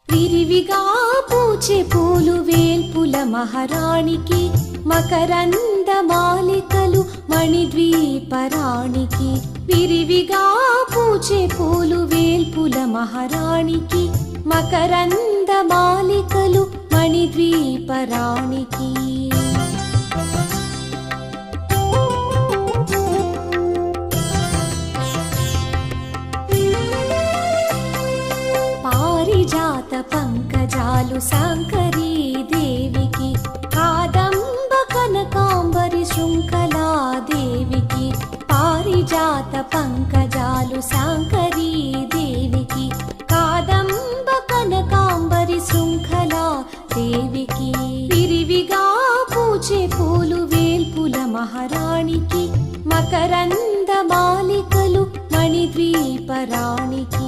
విరివిగా పూచే పూలు వేల్పుల మహారాణికి, మకరంద మాలికలు మణిద్వీపరాణికి. విరివిగా పూచే పూలు వేల్పుల మహారాణికి, మకరంద మాలికలు మణిద్వీపరాణికి. పారిజాత పంకజాలు శాంకరీ దేవికి, కాదంబ కనకాంబరి శృంఖలా దేవికి. పారిజాత పంకజాలు శాంకరీ దేవికి, కాదంబ కనకాంబరి శృంఖలా దేవికి. విరివిగా పూచే పూలు వేల్పుల మహారాణికి, మకరంద మాలికలు మణిద్వీపరాణికి.